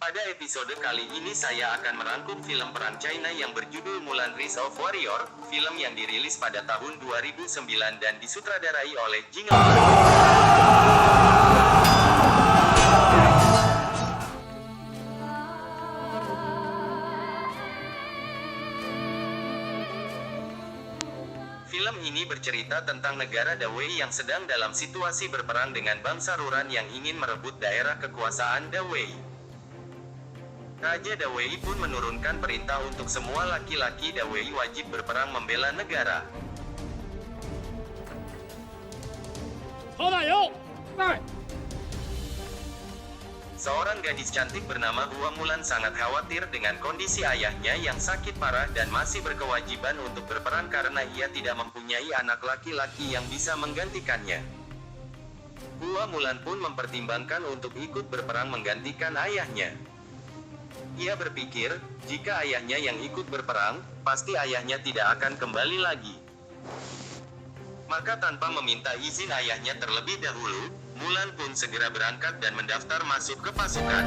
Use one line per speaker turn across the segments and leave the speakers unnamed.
Pada episode kali ini saya akan merangkum film perang China yang berjudul Mulan Rise of Warrior, film yang dirilis pada tahun 2009 dan disutradarai oleh Jing Lao. Film ini bercerita tentang negara Dawei yang sedang dalam situasi berperang dengan bangsa Ruran yang ingin merebut daerah kekuasaan Dawei. Raja Dawei pun menurunkan perintah untuk semua laki-laki Dawei wajib berperang membela negara. Seorang gadis cantik bernama Hua Mulan sangat khawatir dengan kondisi ayahnya yang sakit parah dan masih berkewajiban untuk berperang karena ia tidak mempunyai anak laki-laki yang bisa menggantikannya. Hua Mulan pun mempertimbangkan untuk ikut berperang menggantikan ayahnya. Ia berpikir, jika ayahnya yang ikut berperang, pasti ayahnya tidak akan kembali lagi. Maka tanpa meminta izin ayahnya terlebih dahulu, Mulan pun segera berangkat dan mendaftar masuk ke pasukan.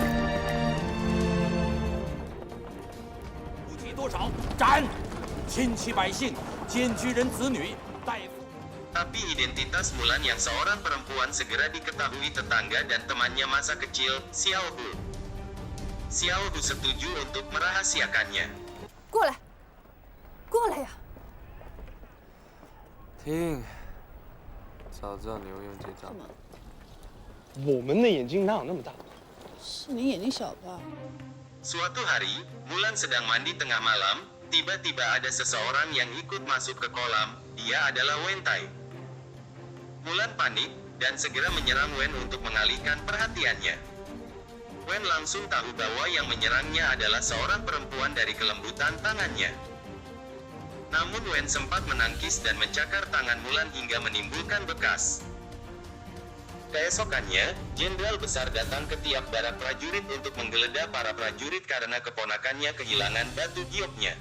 Tapi identitas Mulan yang seorang perempuan segera diketahui tetangga dan temannya masa kecil, Xiao Hu. Xiao Hu setuju untuk merahasiakannya.
过来呀！
听，早知道你会用这招。
我们的眼睛哪有那么大？
是你眼睛小吧？
Suatu hari, Mulan sedang mandi tengah malam, tiba-tiba ada seseorang yang ikut masuk ke kolam. Dia adalah Wen Tai. Mulan panik, dan segera menyerang Wen untuk mengalihkan perhatiannya. Wen langsung tahu bahwa yang menyerangnya adalah seorang perempuan dari kelembutan tangannya. Namun Wen sempat menangkis dan mencakar tangan Mulan hingga menimbulkan bekas. Keesokannya, Jenderal Besar datang ke tiap barak prajurit untuk menggeledah para prajurit karena keponakannya kehilangan batu gioknya.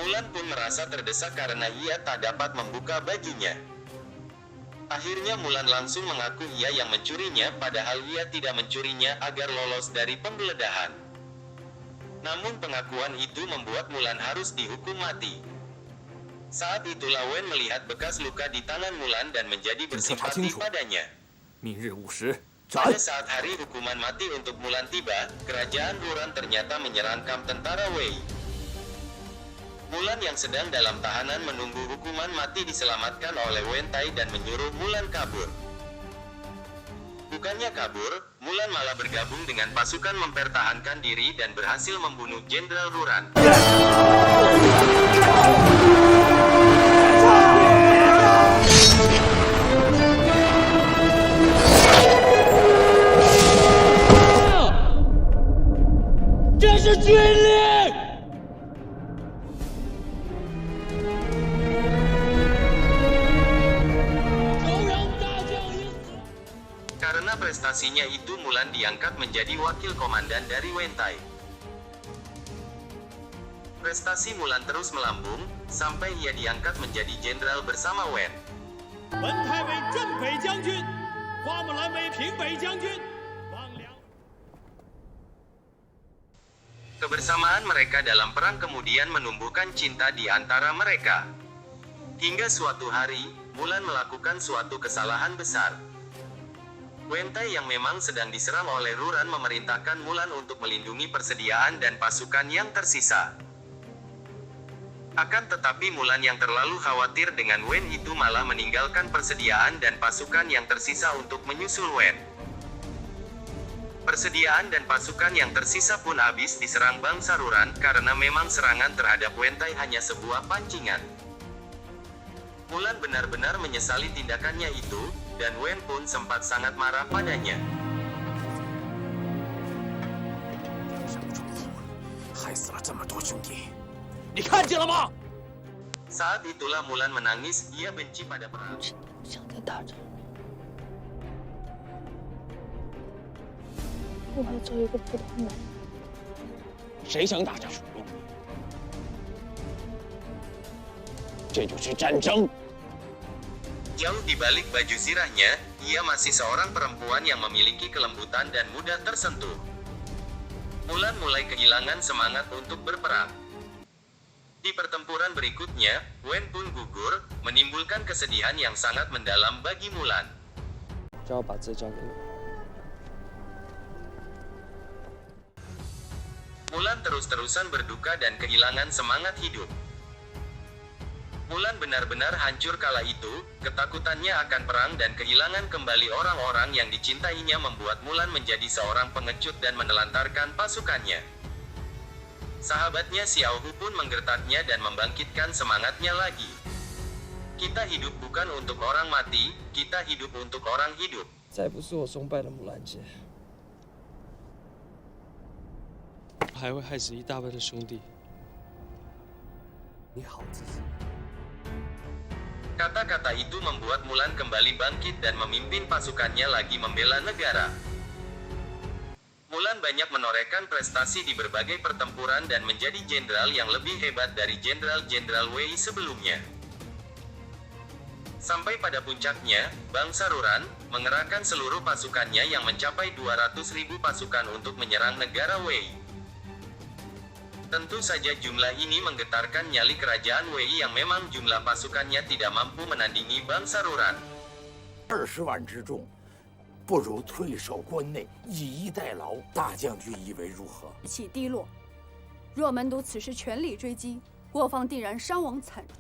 Mulan pun merasa terdesak karena ia tak dapat membuka bajunya. Akhirnya Mulan langsung mengaku ia yang mencurinya padahal ia tidak mencurinya agar lolos dari penggeledahan. Namun pengakuan itu membuat Mulan harus dihukum mati. Saat itulah Wen melihat bekas luka di tangan Mulan dan menjadi bersimpati padanya. Pada saat hari hukuman mati untuk Mulan tiba, kerajaan Ruran ternyata menyerang kamp tentara Wei. Mulan yang sedang dalam tahanan menunggu hukuman mati diselamatkan oleh Wen Tai dan menyuruh Mulan kabur. Bukannya kabur, Mulan malah bergabung dengan pasukan mempertahankan diri dan berhasil membunuh Jenderal Ruran.
这是军令！
Karena prestasinya itu Mulan diangkat menjadi wakil komandan dari Wen Tai. Prestasi Mulan terus melambung, sampai ia diangkat menjadi jenderal bersama Wen.
文泰为镇北将军，花木兰为平北将军，王良。
Kebersamaan mereka dalam perang kemudian menumbuhkan cinta di antara mereka. Hingga suatu hari, Mulan melakukan suatu kesalahan besar. Wen Tai yang memang sedang diserang oleh Ruran memerintahkan Mulan untuk melindungi persediaan dan pasukan yang tersisa. Akan tetapi Mulan yang terlalu khawatir dengan Wen itu malah meninggalkan persediaan dan pasukan yang tersisa untuk menyusul Wen. Persediaan dan pasukan yang tersisa pun habis diserang bangsa Ruran karena memang serangan terhadap Wen Tai hanya sebuah pancingan. Mulan benar-benar menyesali tindakannya itu, dan Wen pun sempat sangat marah padanya.
害死了这么多兄弟，你看见了吗？
Saat itulah Mulan menangis, ia benci pada perang.
想再打仗，我要做一个普通人。
谁想打仗？这就是战争。
Jauh di balik baju zirahnya, ia masih seorang perempuan yang memiliki kelembutan dan mudah tersentuh. Mulan mulai kehilangan semangat untuk berperang. Di pertempuran berikutnya, Wen pun gugur, menimbulkan kesedihan yang sangat mendalam bagi Mulan.
只要把字交给我。
Mulan terus-terusan berduka dan kehilangan semangat hidup. Mulan benar-benar hancur kala itu, ketakutannya akan perang dan kehilangan kembali orang-orang yang dicintainya membuat Mulan menjadi seorang pengecut dan menelantarkan pasukannya. Sahabatnya Xiao Hu pun menggertaknya dan membangkitkan semangatnya lagi. Kita hidup bukan untuk orang mati, kita hidup untuk orang hidup.
再不是我松败了木兰姐，还会害死一大半的兄弟。你好自己。
Kata-kata itu membuat Mulan kembali bangkit dan memimpin pasukannya lagi membela negara. Mulan banyak menorehkan prestasi di berbagai pertempuran dan menjadi jenderal yang lebih hebat dari jenderal-jenderal Wei sebelumnya. Sampai pada puncaknya, bangsa Ruran mengerahkan seluruh pasukannya yang mencapai 200.000 pasukan untuk menyerang negara Wei. Tentu saja jumlah ini menggetarkan nyali kerajaan Wei yang memang jumlah pasukannya tidak mampu menandingi bangsa Ruran.
20万之众，不如退守关内，以逸待劳。大将军以为如何？
士气低落，若门徒此时全力追击，我方定然伤亡惨重。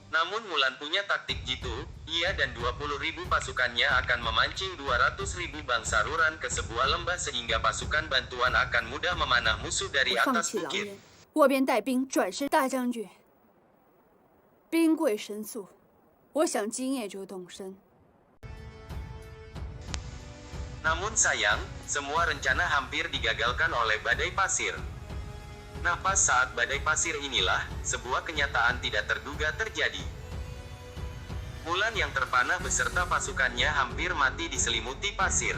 Namun Mulan punya taktik jitu, ia dan 20.000 pasukannya akan memancing 200.000 bangsa Ruran ke sebuah lembah sehingga pasukan bantuan akan mudah memanah musuh dari
我放
atas
弃狼
bukit.
烟，我便带兵转身。大将军，兵贵神速，我想今夜就动身。
Namun sayang, semua rencana hampir digagalkan oleh badai pasir. Nah pas saat badai pasir inilah, sebuah kenyataan tidak terduga terjadi. Mulan yang terpanah beserta pasukannya hampir mati diselimuti pasir.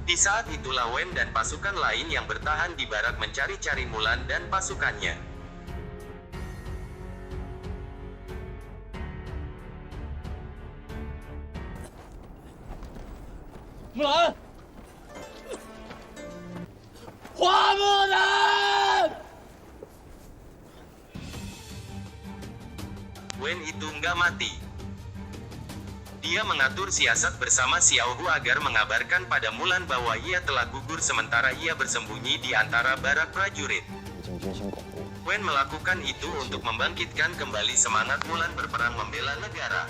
Di saat itulah Wen dan pasukan lain yang bertahan di barak mencari-cari Mulan dan pasukannya.
Mulan，花木兰。
Wen itu nggak mati. Dia mengatur siasat bersama Xiao Hu agar mengabarkan pada Mulan bahwa ia telah gugur sementara ia bersembunyi di antara barak prajurit.
已经军心巩固。
Wen melakukan itu untuk membangkitkan kembali semangat Mulan berperang membela negara.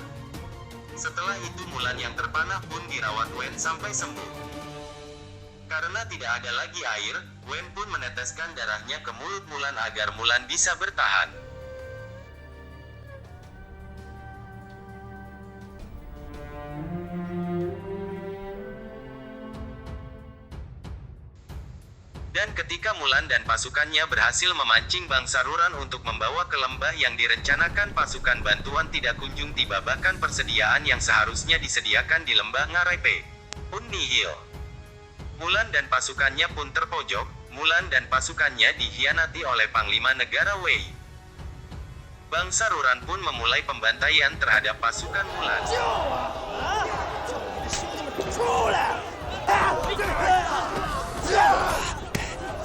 Setelah itu Mulan yang terpanah pun dirawat Wen sampai sembuh. Karena tidak ada lagi air, Wen pun meneteskan darahnya ke mulut Mulan agar Mulan bisa bertahan. Dan ketika Mulan dan pasukannya berhasil memancing bangsa Ruran untuk membawa ke lembah yang direncanakan pasukan bantuan tidak kunjung tiba, bahkan persediaan yang seharusnya disediakan di lembah Ngaraipe pun nihil. Mulan dan pasukannya pun terpojok. Mulan dan pasukannya dikhianati oleh Panglima Negara Wei. Bangsa Ruran pun memulai pembantaian terhadap pasukan Mulan.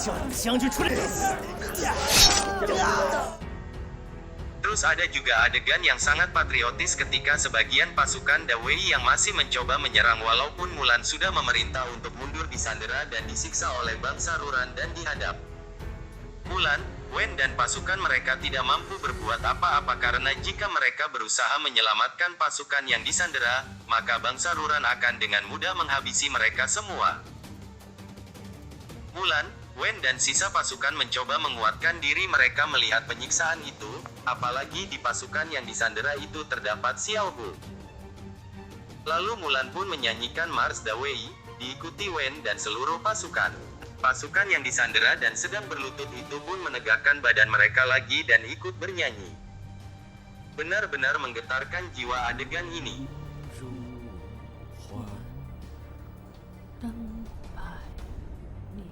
叫你们将军出来！
Terus ada juga adegan yang sangat patriotis ketika sebagian pasukan Dawei yang masih mencoba menyerang walaupun Mulan sudah memerintah untuk mundur disandera dan disiksa oleh bangsa Ruran dan dihadap. Mulan, Wen dan pasukan mereka tidak mampu berbuat apa-apa karena jika mereka berusaha menyelamatkan pasukan yang disandera, maka bangsa Ruran akan dengan mudah menghabisi mereka semua. Mulan, Wen dan sisa pasukan mencoba menguatkan diri mereka melihat penyiksaan itu, apalagi di pasukan yang disandera itu terdapat Xiao Hu. Lalu Mulan pun menyanyikan Mars Dawei, diikuti Wen dan seluruh pasukan. Pasukan yang disandera dan sedang berlutut itu pun menegakkan badan mereka lagi dan ikut bernyanyi. Benar-benar menggetarkan jiwa adegan ini.
灯百年。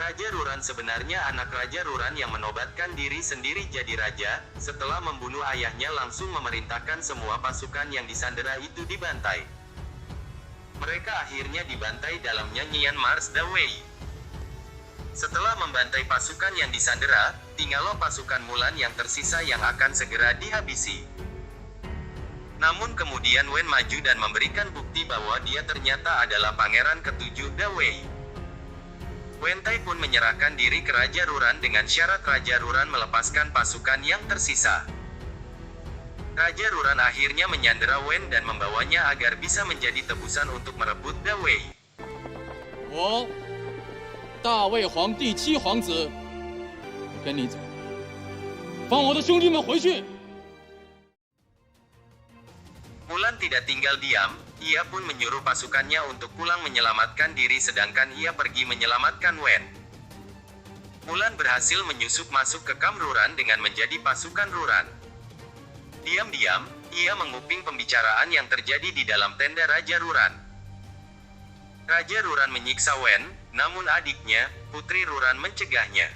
Raja Ruran sebenarnya anak Raja Ruran yang menobatkan diri sendiri jadi raja, setelah membunuh ayahnya langsung memerintahkan semua pasukan yang disandera itu dibantai. Mereka akhirnya dibantai dalam nyanyian Mars the Way. Setelah membantai pasukan yang disandera, tinggallah pasukan Mulan yang tersisa yang akan segera dihabisi. Namun kemudian Wen maju dan memberikan bukti bahwa dia ternyata adalah pangeran ketujuh The Wei. Wen Tai pun menyerahkan diri ke Raja Ruran dengan syarat Raja Ruran melepaskan pasukan yang tersisa. Raja Ruran akhirnya menyandera Wen dan membawanya agar bisa menjadi tebusan untuk merebut The Wei.
我，大魏皇第7皇子，跟你走，放我的兄弟们回去。
Mulan tidak tinggal diam, ia pun menyuruh pasukannya untuk pulang menyelamatkan diri sedangkan ia pergi menyelamatkan Wen. Mulan berhasil menyusup masuk ke kamp Ruran dengan menjadi pasukan Ruran. Diam-diam, ia menguping pembicaraan yang terjadi di dalam tenda Raja Ruran. Raja Ruran menyiksa Wen, namun adiknya, Putri Ruran mencegahnya.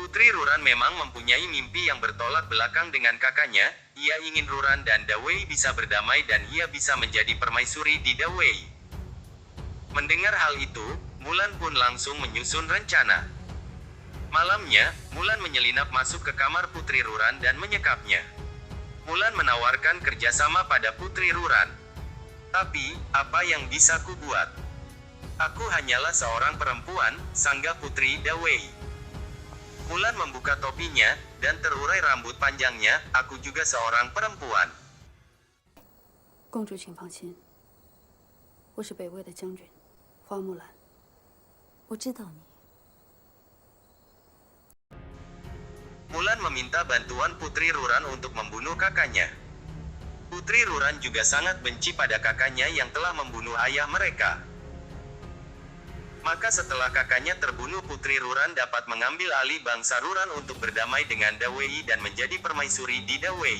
Putri Ruran memang mempunyai mimpi yang bertolak belakang dengan kakaknya, ia ingin Ruran dan Da Wei bisa berdamai dan ia bisa menjadi permaisuri di Da Wei. Mendengar hal itu, Mulan pun langsung menyusun rencana. Malamnya, Mulan menyelinap masuk ke kamar Putri Ruran dan menyekapnya. Mulan menawarkan kerjasama pada Putri Ruran. Tapi, apa yang bisa ku buat? Aku hanyalah seorang perempuan, sanggah Putri Da Wei. Mulan membuka topinya, dan terurai rambut panjangnya, aku juga seorang perempuan.
公主请放心，我是北魏的将军，花木兰。我知道你。
Mulan meminta bantuan Putri Ruran untuk membunuh kakaknya. Putri Ruran juga sangat benci pada kakaknya yang telah membunuh ayah mereka. Maka setelah kakaknya terbunuh, Putri Ruran dapat mengambil alih bangsa Ruran untuk berdamai dengan Da Wei dan menjadi permaisuri di Da Wei.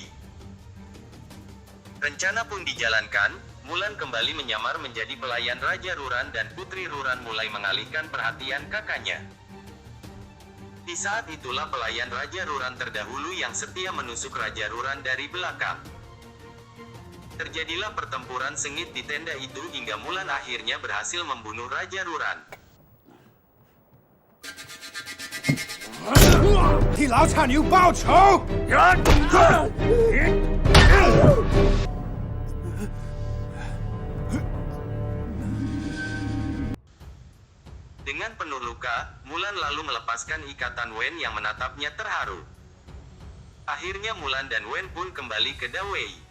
Rencana pun dijalankan, Mulan kembali menyamar menjadi pelayan Raja Ruran dan Putri Ruran mulai mengalihkan perhatian kakaknya. Di saat itulah pelayan Raja Ruran terdahulu yang setia menusuk Raja Ruran dari belakang. Terjadilah pertempuran sengit di tenda itu hingga Mulan akhirnya berhasil membunuh Raja Ruran.
替老差牛报仇！
Dengan penuh luka, Mulan lalu melepaskan ikatan Wen yang menatapnya terharu. Akhirnya Mulan dan Wen pun kembali ke Da Wei.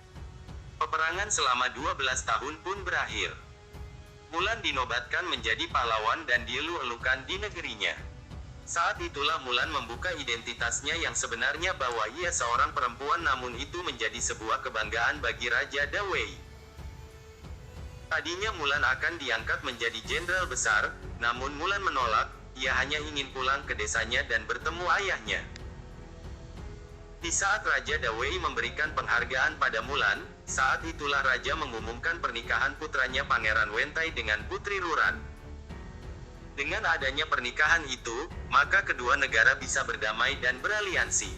Peperangan selama 12 tahun pun berakhir. Mulan dinobatkan menjadi pahlawan dan dielu-elukan di negerinya. Saat itulah Mulan membuka identitasnya yang sebenarnya bahwa ia seorang perempuan, namun itu menjadi sebuah kebanggaan bagi Raja Da Wei. Tadinya Mulan akan diangkat menjadi jenderal besar, namun Mulan menolak, ia hanya ingin pulang ke desanya dan bertemu ayahnya. Di saat Raja Da Wei memberikan penghargaan pada Mulan, saat itulah Raja mengumumkan pernikahan putranya Pangeran Wen Tai dengan Putri Ruran. Dengan adanya pernikahan itu, maka kedua negara bisa berdamai dan beraliansi.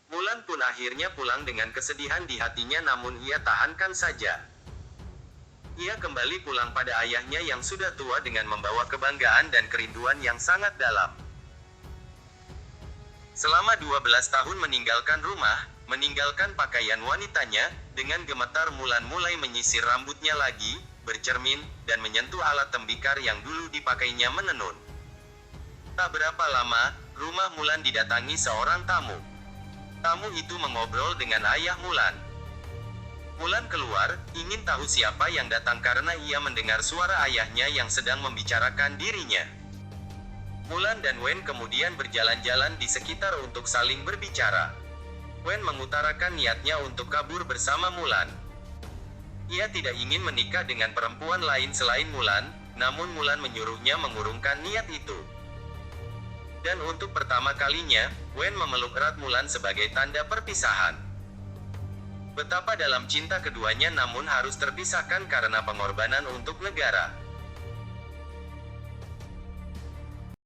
Mulan pun akhirnya pulang dengan kesedihan di hatinya, namun ia tahankan saja. Ia kembali pulang pada ayahnya yang sudah tua dengan membawa kebanggaan dan kerinduan yang sangat dalam. Selama 12 tahun meninggalkan rumah, meninggalkan pakaian wanitanya, dengan gemetar Mulan mulai menyisir rambutnya lagi, bercermin, dan menyentuh alat tembikar yang dulu dipakainya menenun. Tak berapa lama, rumah Mulan didatangi seorang tamu. Tamu itu mengobrol dengan ayah Mulan. Mulan keluar, ingin tahu siapa yang datang karena ia mendengar suara ayahnya yang sedang membicarakan dirinya. Mulan dan Wen kemudian berjalan-jalan di sekitar untuk saling berbicara. Wen mengutarakan niatnya untuk kabur bersama Mulan. Ia tidak ingin menikah dengan perempuan lain selain Mulan, namun Mulan menyuruhnya mengurungkan niat itu. Dan untuk pertama kalinya, Wen memeluk erat Mulan sebagai tanda perpisahan. Betapa dalam cinta keduanya namun harus terpisahkan karena pengorbanan untuk negara.